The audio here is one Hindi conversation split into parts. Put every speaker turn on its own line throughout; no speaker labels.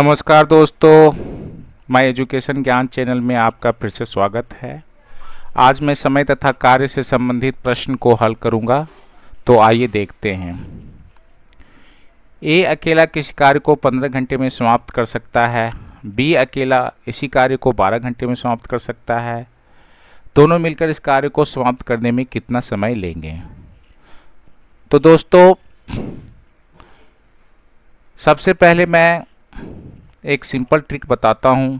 नमस्कार दोस्तों, माय एजुकेशन ज्ञान चैनल में आपका फिर से स्वागत है। आज मैं समय तथा कार्य से संबंधित प्रश्न को हल करूंगा। तो आइए देखते हैं। ए अकेला किसी कार्य को 15 घंटे में समाप्त कर सकता है। बी अकेला इसी कार्य को 12 घंटे में समाप्त कर सकता है। दोनों मिलकर इस कार्य को समाप्त करने में कितना समय लेंगे? तो दोस्तों, सबसे पहले मैं एक सिंपल ट्रिक बताता हूं,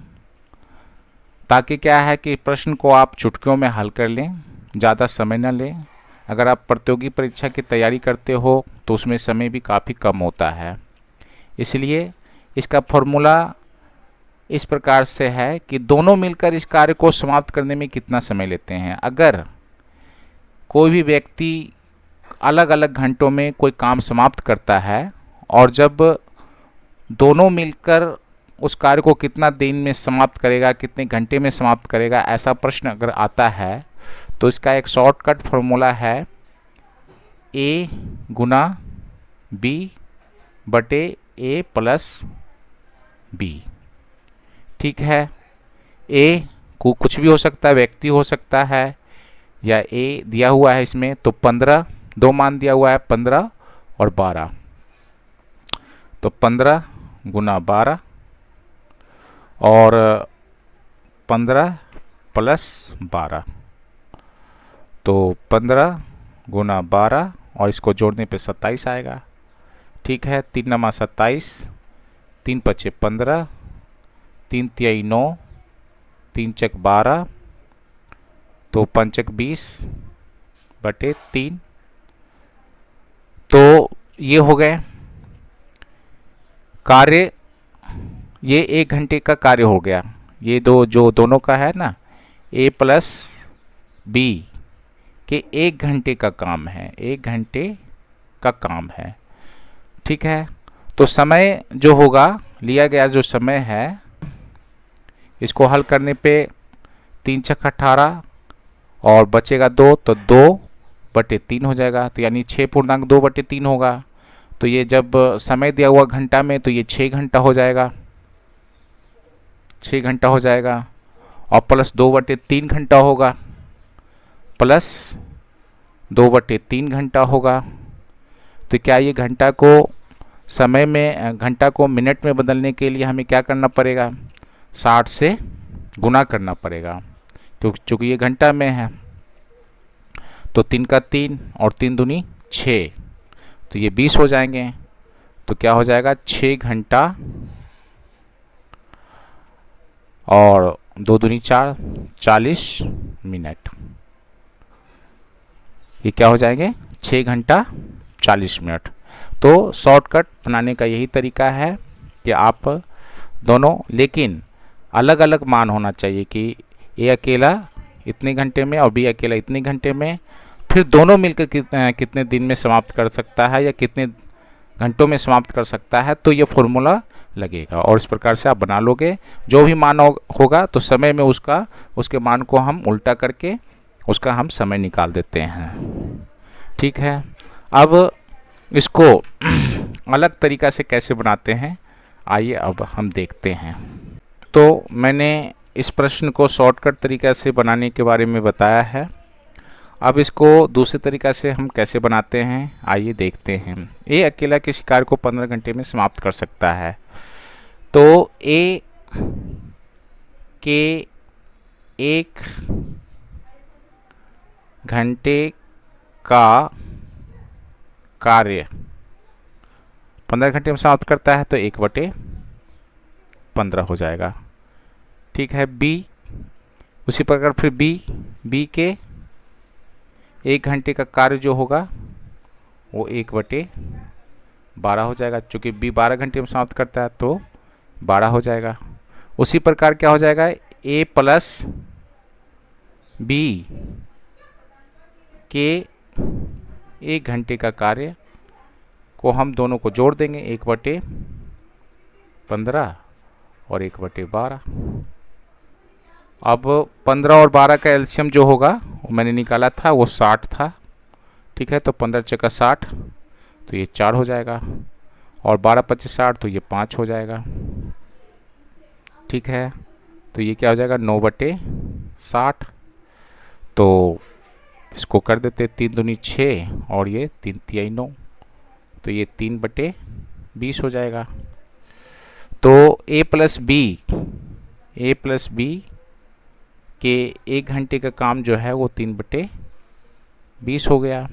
ताकि क्या है कि प्रश्न को आप चुटकियों में हल कर लें, ज़्यादा समय न लें। अगर आप प्रतियोगी परीक्षा की तैयारी करते हो तो उसमें समय भी काफ़ी कम होता है। इसलिए इसका फॉर्मूला इस प्रकार से है कि दोनों मिलकर इस कार्य को समाप्त करने में कितना समय लेते हैं। अगर कोई भी व्यक्ति अलग अलग घंटों में कोई काम समाप्त करता है और जब दोनों मिलकर उस कार्य को कितना दिन में समाप्त करेगा, कितने घंटे में समाप्त करेगा, ऐसा प्रश्न अगर आता है तो इसका एक शॉर्टकट फॉर्मूला है ए गुना बी बटे ए प्लस बी। ठीक है, ए को कुछ भी हो सकता है, व्यक्ति हो सकता है, या ए दिया हुआ है इसमें तो 15, दो मान दिया हुआ है 15 और 12। तो 15 गुना 12 और 15 प्लस 12, तो 15 गुना 12 और इसको जोड़ने पे 27 आएगा। ठीक है, 3 नमा 27, 3 पचे 15, 3 तिहाई 9, 3 चक 12, तो 5 चक 20 बटे 3। तो ये हो गए कार्य, ये 1 घंटे का कार्य हो गया। ये जो दोनों का है ना, ए प्लस बी के 1 घंटे का काम है, 1 घंटे का काम है। ठीक है, तो समय जो होगा, लिया गया जो समय है, इसको हल करने पे 3 छक 18 और बचेगा 2, तो 2 बटे 3 हो जाएगा। तो यानी 6.2 बटे 3 होगा। तो ये जब समय दिया हुआ घंटा में, तो ये 6 घंटा हो जाएगा, 6 घंटा हो जाएगा। और प्लस 2 बटे 3 घंटा होगा, प्लस 2 बटे 3 घंटा होगा। तो क्या ये घंटा को समय में, घंटा को मिनट में बदलने के लिए हमें क्या करना पड़ेगा? 60 से गुना करना पड़ेगा, क्योंकि ये घंटा में है। तो 3 का 3 और 3 दूनी 6, तो ये 20 हो जाएंगे। तो क्या हो जाएगा? 6 घंटा और 2 दूनी 4, 40 मिनट। ये क्या हो जाएंगे? 6 घंटा 40 मिनट। तो शॉर्टकट बनाने का यही तरीका है कि आप दोनों, लेकिन अलग अलग मान होना चाहिए कि ए अकेला इतने घंटे में और बी अकेला इतने घंटे में। फिर दोनों मिलकर कितने दिन में समाप्त कर सकता है या कितने घंटों में समाप्त कर सकता है, तो ये फॉर्मूला लगेगा। और इस प्रकार से आप बना लोगे। जो भी मान होगा तो समय में उसके मान को हम उल्टा करके उसका हम समय निकाल देते हैं। ठीक है, अब इसको अलग तरीका से कैसे बनाते हैं, आइए अब हम देखते हैं। तो मैंने इस प्रश्न को शॉर्टकट तरीका से बनाने के बारे में बताया है। अब इसको दूसरे तरीका से हम कैसे बनाते हैं, आइए देखते हैं। ए अकेला किसी कार्य को 15 घंटे में समाप्त कर सकता है। तो ए के 1 घंटे का कार्य 15 घंटे में समाप्त करता है, तो 1/15 हो जाएगा। ठीक है, बी उसी प्रकार फिर बी के 1 घंटे का कार्य जो होगा वो 1/12 हो जाएगा। चूँकि बी 12 घंटे में समाप्त करता है तो 12 हो जाएगा। उसी प्रकार क्या हो जाएगा? ए प्लस बी के 1 घंटे का कार्य को हम दोनों को जोड़ देंगे, 1/15 और 1/12। अब 15 और 12 का एलसीएम जो होगा वो मैंने निकाला था, वो 60 था। ठीक है, तो 15 चौका 60, तो ये 4 हो जाएगा। और 12 25 60 तो ये 5 हो जाएगा। ठीक है। तो ये क्या हो जाएगा 9/60। तो इसको कर देते 3 दूनी 6 और ये 3 तिहाई 9, तो ये 3/20 हो जाएगा। तो a प्लस बी के 1 घंटे का काम जो है वो 3/20 हो गया।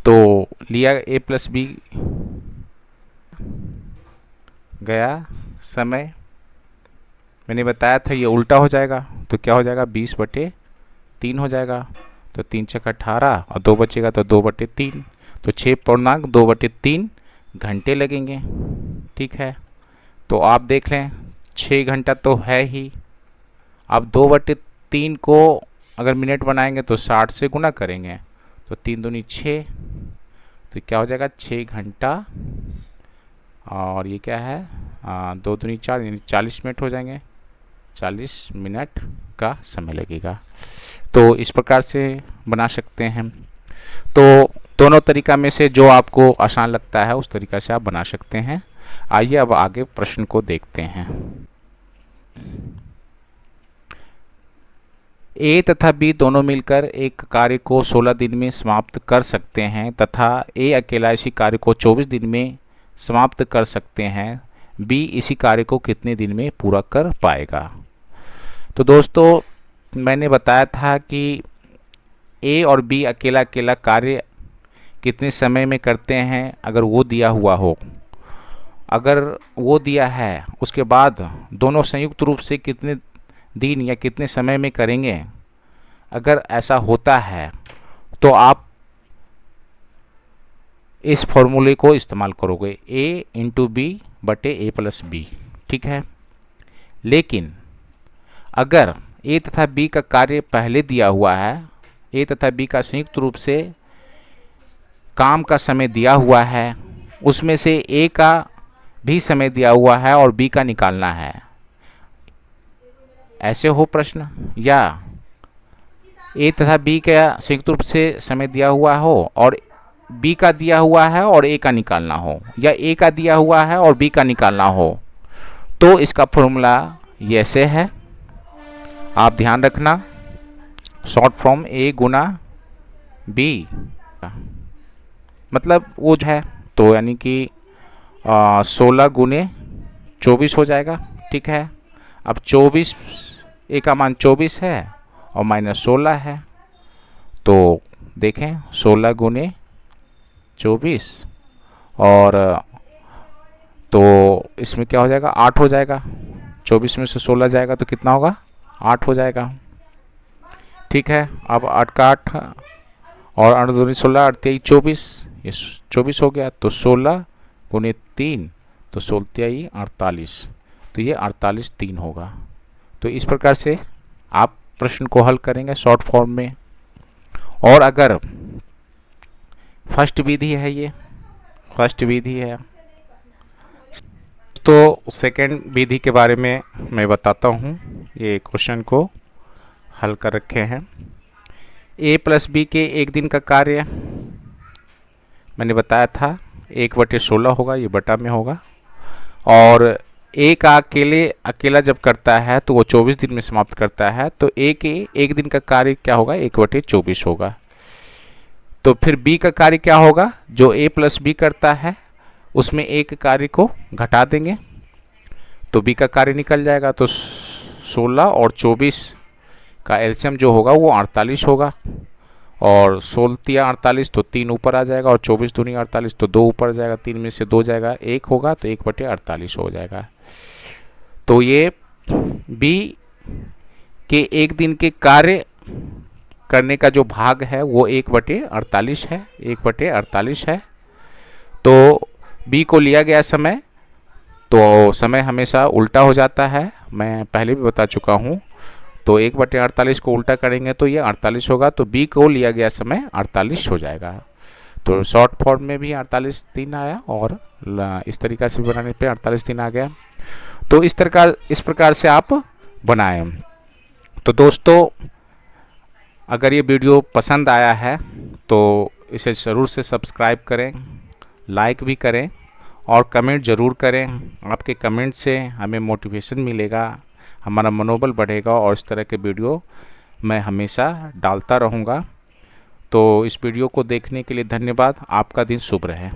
तो लिया a प्लस बी गया समय, मैंने बताया था ये उल्टा हो जाएगा, तो क्या हो जाएगा 20/3 हो जाएगा। तो 3 छक्का 18 और 2 बचेगा तो 2/3, तो 6.2/3 घंटे लगेंगे। ठीक है, तो आप देख लें 6 घंटा तो है ही। अब 2/3 को अगर मिनट बनाएंगे तो 60 से गुना करेंगे, तो 3 दूनी 6, तो क्या हो जाएगा 6 घंटा, और ये क्या है 2 दूनी 4 यानी 40 मिनट हो जाएंगे। 40 मिनट का समय लगेगा। तो इस प्रकार से बना सकते हैं। तो दोनों तरीका में से जो आपको आसान लगता है उस तरीका से आप बना सकते हैं। आइए अब आगे प्रश्न को देखते हैं। ए तथा बी दोनों मिलकर एक कार्य को 16 दिन में समाप्त कर सकते हैं तथा ए अकेला इसी कार्य को 24 दिन में समाप्त कर सकते हैं। बी इसी कार्य को कितने दिन में पूरा कर पाएगा? तो दोस्तों मैंने बताया था कि ए और बी अकेला अकेला कार्य कितने समय में करते हैं, अगर वो दिया हुआ हो। अगर वो दिया है उसके बाद दोनों संयुक्त रूप से कितने दिन या कितने समय में करेंगे, अगर ऐसा होता है तो आप इस फॉर्मूले को इस्तेमाल करोगे a इंटू बी बटे a प्लस बी। ठीक है, लेकिन अगर a तथा b का कार्य पहले दिया हुआ है, a तथा b का संयुक्त रूप से काम का समय दिया हुआ है, उसमें से a का भी समय दिया हुआ है और b का निकालना है, ऐसे हो प्रश्न, या a तथा b का संयुक्त रूप से समय दिया हुआ हो और b का दिया हुआ है और a का निकालना हो, या a का दिया हुआ है और b का निकालना हो, तो इसका फॉर्मूला ये ऐसे है। आप ध्यान रखना, short form a Guna b, मतलब वो जो है तो यानी कि 16 गुने 24 हो जाएगा। ठीक है, अब 24 a का मान 24 है और माइनस 16 है, तो देखें 16 गुने 24 और तो इसमें क्या हो जाएगा 8 हो जाएगा। 24 में से 16 जाएगा तो कितना होगा 8 हो जाएगा। ठीक है, अब 8 का 8 और 8 दूनी 16, 8 तेई 24, ये 24 हो गया। तो 16 गुने 3 तो 16 तेई 48, तो ये 48 3 होगा। तो इस प्रकार से आप प्रश्न को हल करेंगे शॉर्ट फॉर्म में। और अगर फर्स्ट विधि है, ये फर्स्ट विधि है, तो सेकंड विधि के बारे में मैं बताता हूँ। ये क्वेश्चन को हल कर रखे हैं। a प्लस बी के एक दिन का कार्य मैंने बताया था 1/16 होगा, ये बटा में होगा, और a का अकेला जब करता है तो वो 24 दिन में समाप्त करता है, तो a के एक दिन का कार्य क्या होगा 1/24 होगा। तो फिर b का कार्य क्या होगा, जो a प्लस बी करता है उसमें एक कार्य को घटा देंगे तो b का कार्य निकल जाएगा। तो 16 और 24 का एलसीएम जो होगा वो 48 होगा, और 16 या 48 तो 3 ऊपर आ जाएगा, और 24 दूनी 48 तो 2 ऊपर आ जाएगा, 3 में से 2 जाएगा 1 होगा, तो 1/48 हो जाएगा। तो ये b के एक दिन के कार्य करने का जो भाग है वो 1/48 है, 1/48 है। तो b को लिया गया समय, तो समय हमेशा उल्टा हो जाता है, मैं पहले भी बता चुका हूँ। तो 1/48 को उल्टा करेंगे तो ये 48 होगा, तो b को लिया गया समय 48 हो जाएगा। तो शॉर्ट फॉर्म में भी 48 3 आया, और इस तरीक़ा से बनाने पे 48 3 आ गया। तो इस प्रकार से आप बनाएं। तो दोस्तों अगर ये वीडियो पसंद आया है तो इसे ज़रूर से सब्सक्राइब करें, लाइक भी करें और कमेंट ज़रूर करें। आपके कमेंट से हमें मोटिवेशन मिलेगा हमारा मनोबल बढ़ेगा और इस तरह के वीडियो मैं हमेशा डालता रहूँगा। तो इस वीडियो को देखने के लिए धन्यवाद। आपका दिन शुभ रहे।